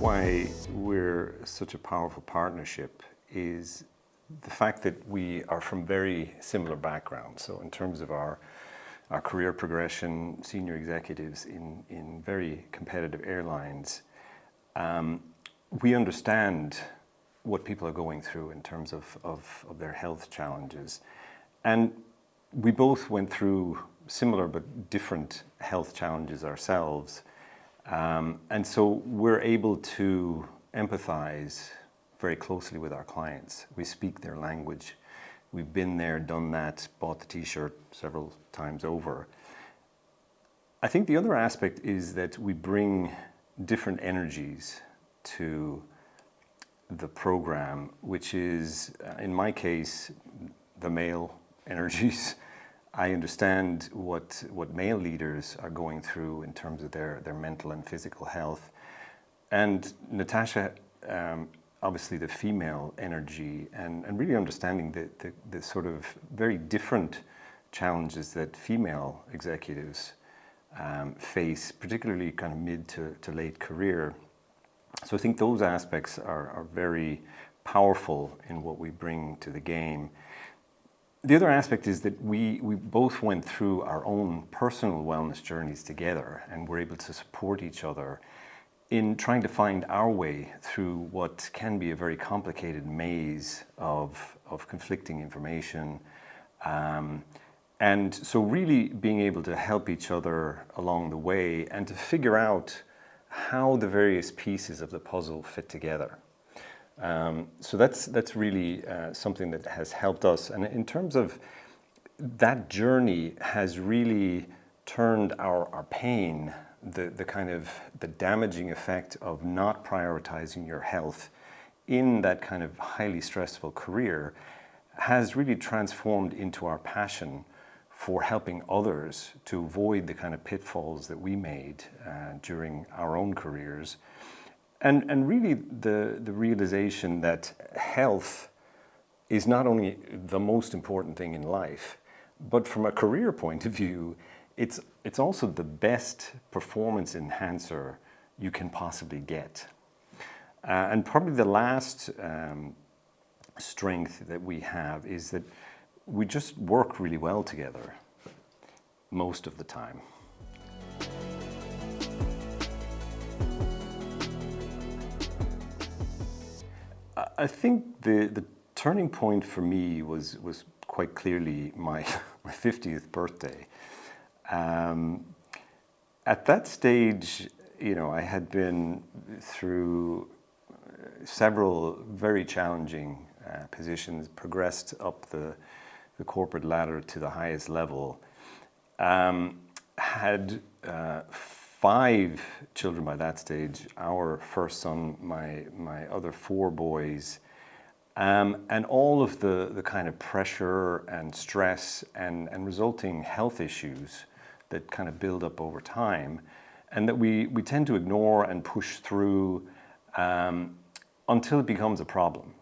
why we're such a powerful partnership is the fact that we are from very similar backgrounds. So in terms of our career progression, senior executives in very competitive airlines, we understand what people are going through in terms of their health challenges. And we both went through similar but different health challenges ourselves. And so we're able to empathize very closely with our clients. We speak their language. We've been there, done that, bought the t-shirt several times over. I think the other aspect is that we bring different energies to the program, which is, in my case, the male energies. I understand what male leaders are going through in terms of their mental and physical health. And Natasa, obviously the female energy, and really understanding the sort of very different challenges that female executives face, particularly kind of mid to late career. So I think those aspects are very powerful in what we bring to the game. The other aspect is that we both went through our own personal wellness journeys together, and we're able to support each other in trying to find our way through what can be a very complicated maze of conflicting information. And so really being able to help each other along the way and to figure out how the various pieces of the puzzle fit together. So that's really something that has helped us. And in terms of that journey has really turned our pain, the kind of the damaging effect of not prioritizing your health in that kind of highly stressful career, has really transformed into our passion for helping others to avoid the kind of pitfalls that we made during our own careers. And really the realization that health is not only the most important thing in life, but from a career point of view, it's also the best performance enhancer you can possibly get. And probably the last strength that we have is that we just work really well together most of the time. I think the turning point for me was quite clearly my 50th birthday. At that stage, I had been through several very challenging positions, progressed up the corporate ladder to the highest level, had 5 children by that stage, our first son, my other 4 boys, and all of the kind of pressure and stress and resulting health issues that kind of build up over time, and that we tend to ignore and push through until it becomes a problem.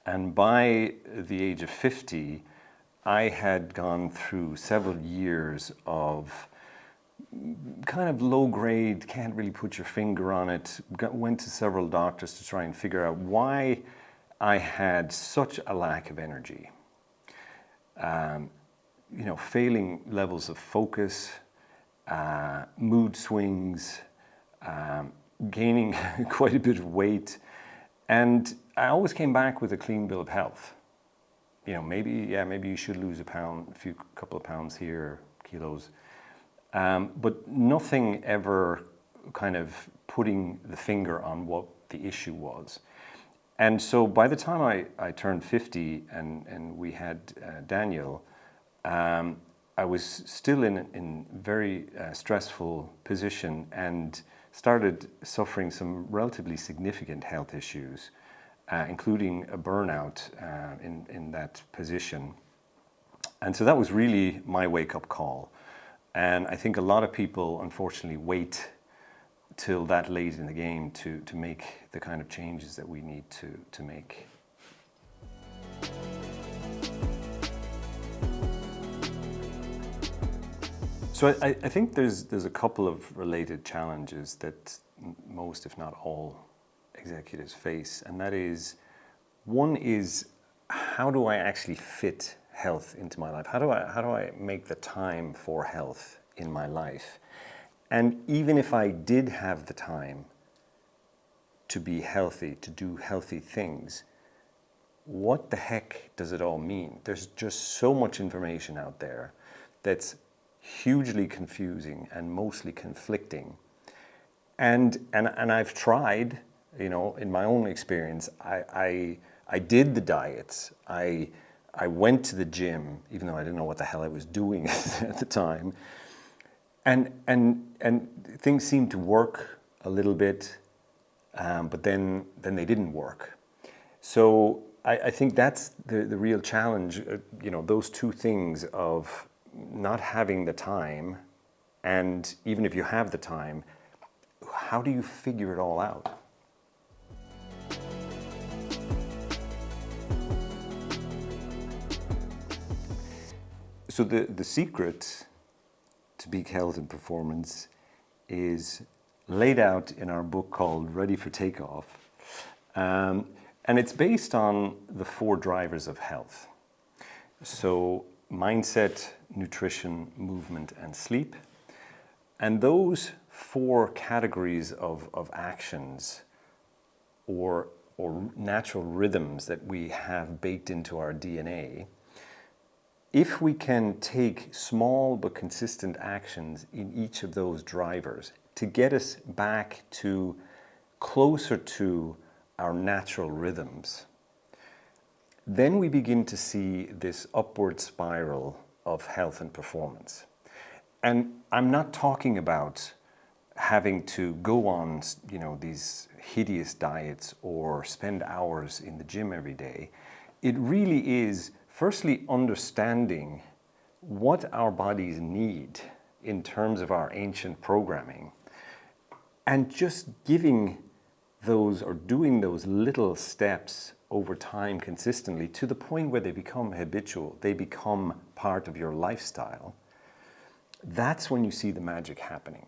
And by the age of 50, I had gone through several years of kind of low grade, can't really put your finger on it, went to several doctors to try and figure out why I had such a lack of energy. Failing levels of focus, mood swings, gaining quite a bit of weight. And I always came back with a clean bill of health. Maybe you should lose a couple of pounds here, kilos. But nothing ever kind of putting the finger on what the issue was. And so by the time I turned 50 and we had Daniel, I was still in very stressful position and started suffering some relatively significant health issues, including a burnout in that position. And so that was really my wake-up call. And I think a lot of people, unfortunately, wait till that late in the game to make the kind of changes that we need to make. So I think there's a couple of related challenges that most, if not all, executives face, and that is, one is, how do I actually fit health into my life? How do I make the time for health in my life? And even if I did have the time to be healthy, to do healthy things, what the heck does it all mean? There's just so much information out there that's hugely confusing and mostly conflicting. And I've tried, in my own experience, I did the diets. I went to the gym, even though I didn't know what the hell I was doing at the time. And things seemed to work a little bit, but then they didn't work. So I think that's the real challenge, those two things of not having the time, and even if you have the time, how do you figure it all out? So the secret to peak health and performance is laid out in our book called Ready for Takeoff. And it's based on the 4 drivers of health. So mindset, nutrition, movement, and sleep. And those 4 categories of actions or natural rhythms that we have baked into our DNA, if we can take small but consistent actions in each of those drivers to get us back to closer to our natural rhythms, then we begin to see this upward spiral of health and performance. And I'm not talking about having to go on, these hideous diets or spend hours in the gym every day. It really is, firstly, understanding what our bodies need in terms of our ancient programming, and just giving those or doing those little steps over time consistently to the point where they become habitual, they become part of your lifestyle. That's when you see the magic happening.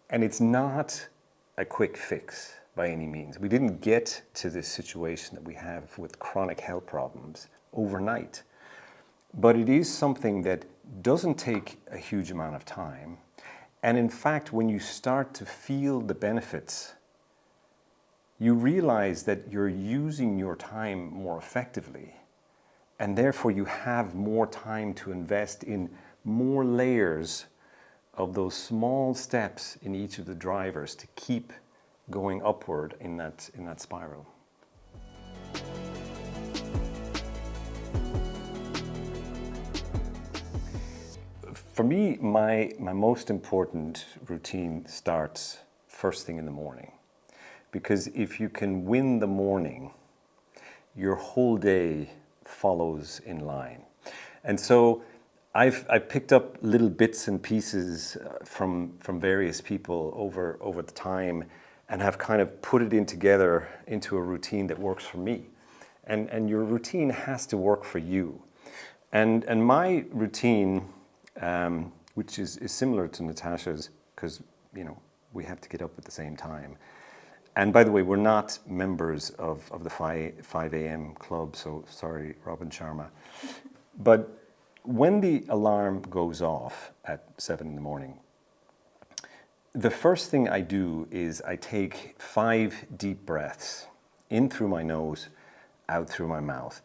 And it's not a quick fix by any means. We didn't get to this situation that we have with chronic health problems overnight. But it is something that doesn't take a huge amount of time. And in fact, when you start to feel the benefits, you realize that you're using your time more effectively. And therefore you have more time to invest in more layers of those small steps in each of the drivers to keep going upward in that spiral. For me, my most important routine starts first thing in the morning. Because if you can win the morning, your whole day follows in line. And so I've picked up little bits and pieces from various people over the time, and have kind of put it in together into a routine that works for me. And your routine has to work for you. And my routine, which is similar to Natasha's, because we have to get up at the same time. And by the way, we're not members of the 5 a.m. club, so sorry, Robin Sharma. But when the alarm goes off at 7 in the morning, the first thing I do is I take 5 deep breaths in through my nose, out through my mouth.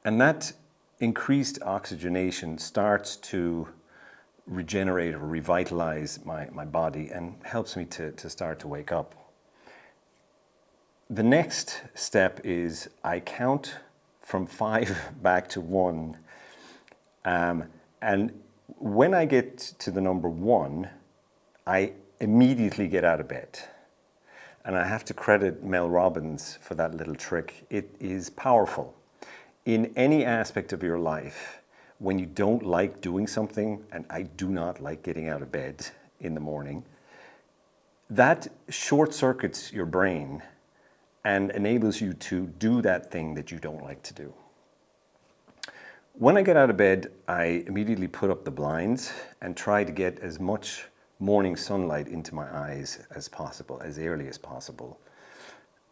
And that increased oxygenation starts to regenerate or revitalize my body and helps me to start to wake up. The next step is I count from 5 back to 1. And when I get to the number 1, I immediately get out of bed. And I have to credit Mel Robbins for that little trick. It is powerful. In any aspect of your life, when you don't like doing something, and I do not like getting out of bed in the morning, that short circuits your brain and enables you to do that thing that you don't like to do. When I get out of bed, I immediately put up the blinds and try to get as much morning sunlight into my eyes as possible, as early as possible,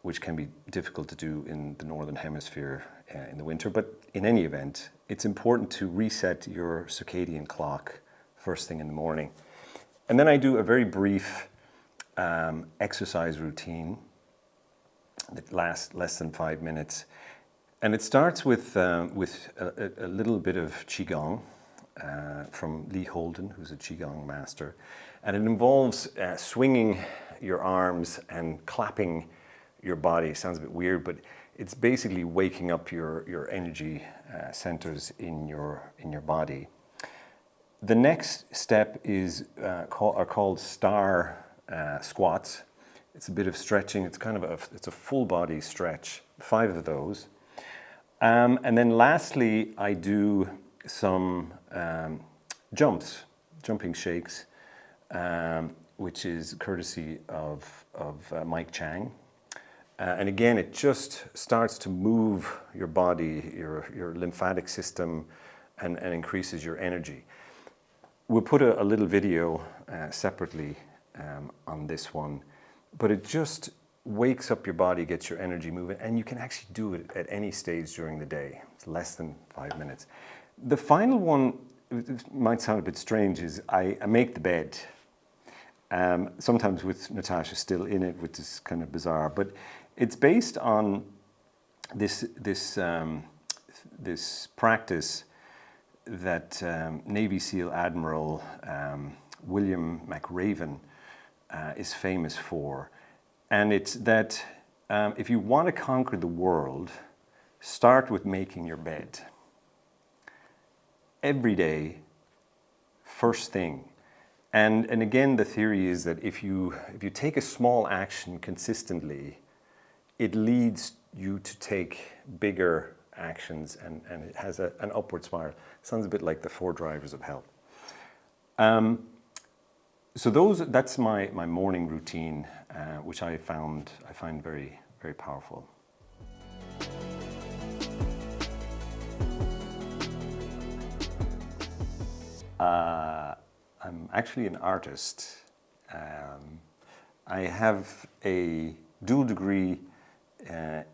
which can be difficult to do in the Northern Hemisphere in the winter. But in any event, it's important to reset your circadian clock first thing in the morning. And then I do a very brief exercise routine that lasts less than 5 minutes. And it starts with a little bit of Qigong from Lee Holden, who's a Qigong master. And it involves swinging your arms and clapping your body. It sounds a bit weird, but it's basically waking up your energy centers in your body. The next step are called star squats. It's a bit of stretching. It's kind of it's a full body stretch. 5 of those. And then lastly, I do some jumping shakes, which is courtesy of Mike Chang. And again, it just starts to move your body, your lymphatic system, and increases your energy. We'll put a little video separately on this one, but it just wakes up your body, gets your energy moving, and you can actually do it at any stage during the day. It's less than 5 minutes. The final one, it might sound a bit strange, is I make the bed. Sometimes with Natasa still in it, which is kind of bizarre, but it's based on this practice that Navy SEAL Admiral William McRaven is famous for. And it's that if you want to conquer the world, start with making your bed. Every day, first thing. And again, the theory is that if you take a small action consistently, it leads you to take bigger actions, and it has an upward spiral. Sounds a bit like the 4 drivers of hell. So that's my morning routine, which I find very, very powerful. I'm actually an artist. I have a dual degree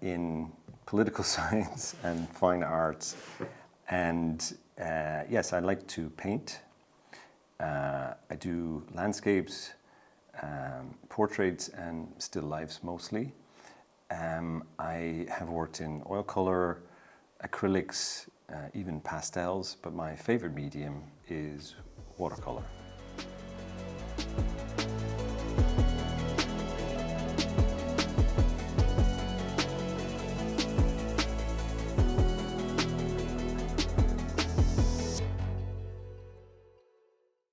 in political science and fine arts, and yes, I like to paint. I do landscapes, portraits, and still lifes mostly. I have worked in oil color, acrylics, even pastels, but my favorite medium is watercolor.